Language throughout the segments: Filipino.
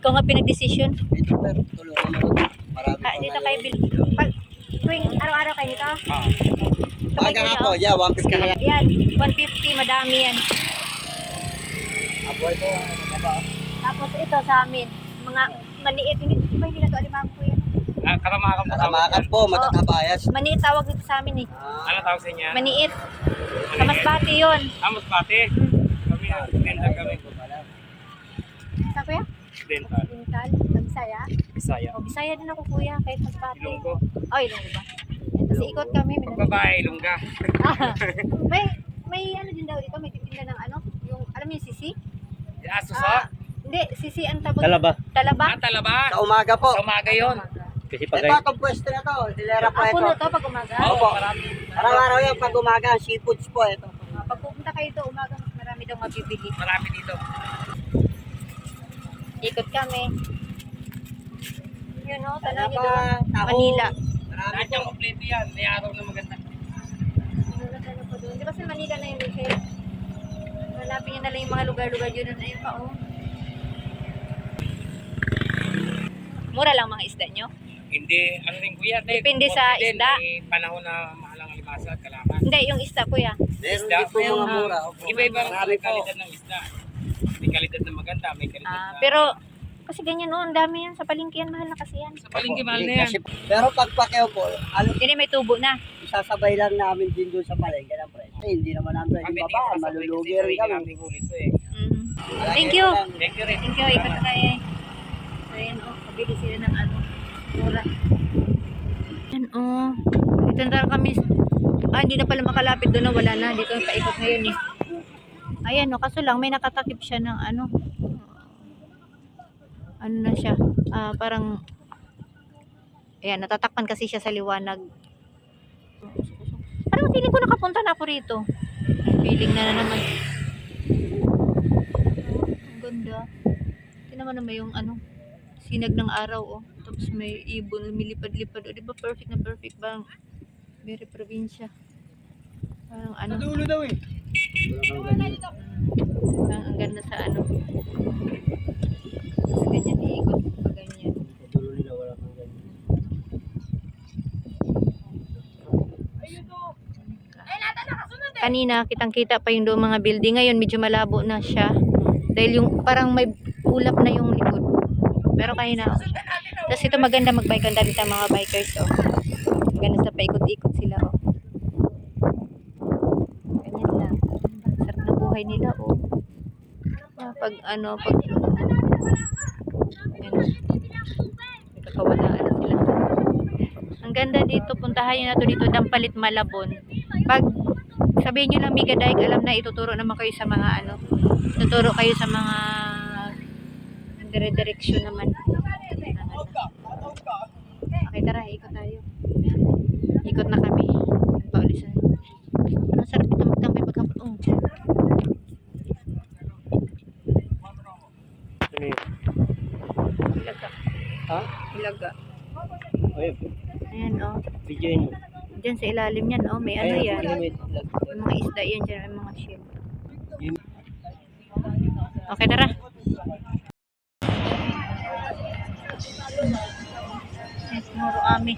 Ikaw nga pinag-desisyon. Ito pero tulungan mo. Marami pa Dito ngayon. kayo bil. Pag tuwing araw-araw kayo dito? Aga nga po, yeah, 150 nga. Yan, 150, madami yan. Apoy po, mababa. Tapos ito sa amin, mga maliit, hindi ba hindi na ito alimang po yan? Karamakan po, matatabayas. Maniit tawag dito sa amin eh. Ano tawag sa inyo? Maniit. Sa Masbate yun. Masbate. Kami na, dental kami. Saan kuya? Dental. Dental. Sa Bisaya? Bisaya. O, Bisaya din ako kuya, kahit Masbate. Ilonggo. Oh, Ilonggo ba? Yan, kasi ikot kami. Pag babae, Ilongga. may ano din daw dito, may titinda ng ano, yung, alam mo yung sisi? Asusa? Hindi, sisi ang tabog. Talaba. Talaba? Talaba. Sa umaga po. Sa umaga yun. Ito, Kasi itong pwesto na to. Hilera po Ako ito. na to pag umaga. Opo. Marami. Araw-araw yan pag umaga, seafoods po ito. Pag pupunta kayo ito, umaga mas marami daw mabibili. Marami dito. Ikot kami. Yun o, talaga Talaba, doon. taho. Manila. Marami Lahat po. yung kompleto yan. May araw na maganda. Ano po doon? Di ba sa Manila na yun, Michelle? Malapit niya na lang yung mga lugar-lugar yun. Ayun pa o. Mura lang mga isda nyo? Hindi, ano rin kuya. Depende sa din, isda. May panahon na mahal ang alimasa at kalaman. Hindi, yung isda kuya. Meron Isda? din po mga mura. Opo. Iba-ibang Marami po. kalidad ng isda. May kalidad na maganda, may kalidad na... Pero, kasi ganyan o, ang dami yan. Sa palengke yan, mahal na kasi yan. Sa palengke mahal na yan. Kasi- Pero pag pakeo po, ano, Hindi may tubo na. isasabay lang namin din doon sa palengke ng presyo. Hindi naman namin Kami yung din baba, sa malulugi rin kami. Kami ulit to eh. Mm. Thank you. Thank you rin. Thank you. Ikot na tayo. Ayan o, pabili sila ng ano. Mura. Ayan o. Dito na kami. Hindi na pala makalapit doon na wala na. Dito paikot ngayon eh. Ayan o, kaso lang may nakatakip siya ng ano. Ano na siya. Parang ayan, natatakpan kasi siya sa liwanag. Parang feeling ko nakapunta na ako rito. Feeling na naman. Ang ganda. Tingnan naman yung ano, sinag ng araw oh. Tapos may ibon lumilipad-lipad. O, di ba perfect na perfect ba? Very probinsya. Parang ano. Dulo daw eh. Parang ang ganda sa ano. Tapos ganyan iikot pa ganyan. Dulo nila wala kang ganyan. Kanina kitang-kita pa yung doon mga building. Ngayon medyo malabo na siya. Dahil yung parang may ulap na yung likod. Pero kanina ako siya. Tapos ito maganda magbike ang dali mga bikers oh. Maganda sa paikot-ikot sila oh. Ganyan lang. Sarap na buhay nila oh. Pag ano, pag yan. Nagkakawalaan na sila. Ang ganda dito, puntahan nyo na to dito, Dampalit, Malabon. Pag sabihin nyo lang Mega Dike, alam na ituturo naman kayo sa mga ano, tuturo kayo sa mga dire-direksyon naman. Okay, tara, ikot tayo. Ikot na kami. Paulisan. Ang sarap ito magtambay pagkapot. Oh. Ilaga. Ha? Ilaga. Ayun, Ayan, oh. videoin mo. Diyan sa ilalim yan, oh. May ano yan. May May mga isda yan dyan. May mga shell. Okay, tara. Yes, muro kami.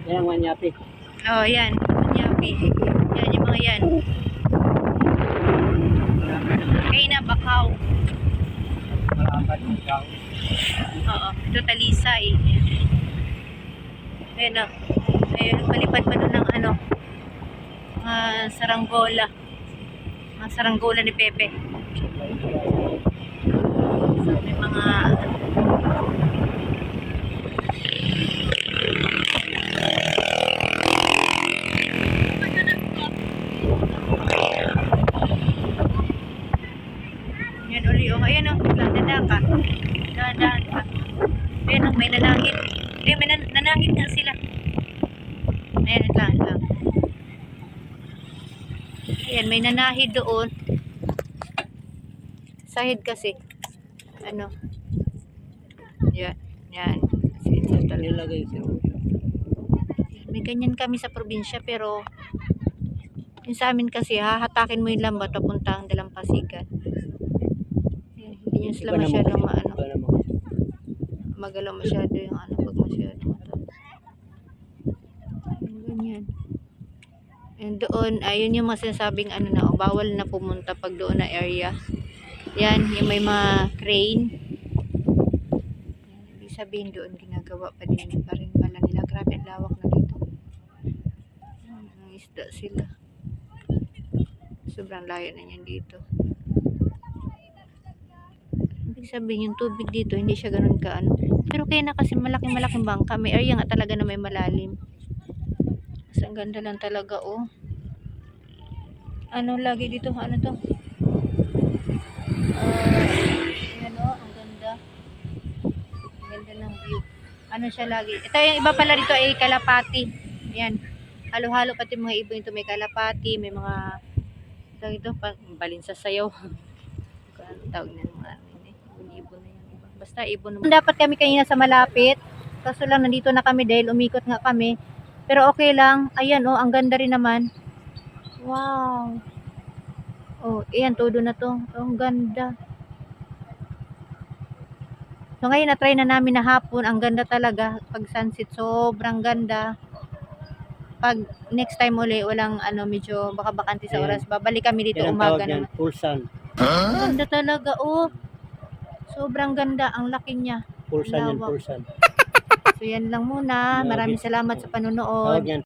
Yan, manyapi. Oh, yan. Yapi. Yan yung mga yan. Kaya na bakaw. Oo. Ito talisay. Ayan o. Ayan. Palipad pa doon ng ano. Saranggola. Mga saranggola ni Pepe. May mga Yan uli, oh. Ayan, oh. Dahan ka. Dahan ka. Ayan, oh. May nanangit. Ayan, may nanangit nga sila. Ayan, ito lang. Ayan, may nanahid doon. Sahid kasi. Ano? Yan. Yan. Nilagay siya. May ganyan kami sa probinsya pero yung sa amin kasi hahatakin mo yung lambat papunta ang Dalampasigan. Yan, hindi nyo sila masyadong maano. Magalaw masyado yung ano pag masyado ganyan. And doon, ayun yung masasabing ano na, bawal na pumunta pag doon na area. Yan, yung may mga crane. Ibig sabihin doon ginagawa pa din pa rin pala nila. Grabe ang lawak na dito. Ang isda sila. Sobrang layo na yan dito. Ibig sabihin yung tubig dito hindi siya ganoon ka ano. Pero kaya na kasi malaking bangka. May area nga talaga na may malalim. Mas ang ganda lang talaga oh. Ano lagi dito? Ano to? Ayan oh, ang ganda. Ang ganda ng view. Ano siya lagi? Ito yung iba pala dito ay kalapati. Ayan. Halo-halo pati mga ibon ito. May kalapati, may mga ito, balin sa sayaw. Ano tawag na mga ibon na yan. Basta ibon naman. Dapat kami kanina sa malapit. Kaso lang nandito na kami dahil umikot nga kami. Pero okay lang. Ayan oh, ang ganda rin naman. Wow. Oh, ayan, todo na to. Oh, ang ganda. So ngayon na-try na namin na hapon. Ang ganda talaga. Pag sunset, sobrang ganda. Pag next time uli, walang ano, medyo baka bakante sa oras. Babalik kami dito umaga naman. Pulsan. Ganda talaga, oh. Sobrang ganda. Ang laki niya. Pulsan yan, Lawak. pulsan. So yan lang muna. Maraming salamat sa panonood. Tawag yan.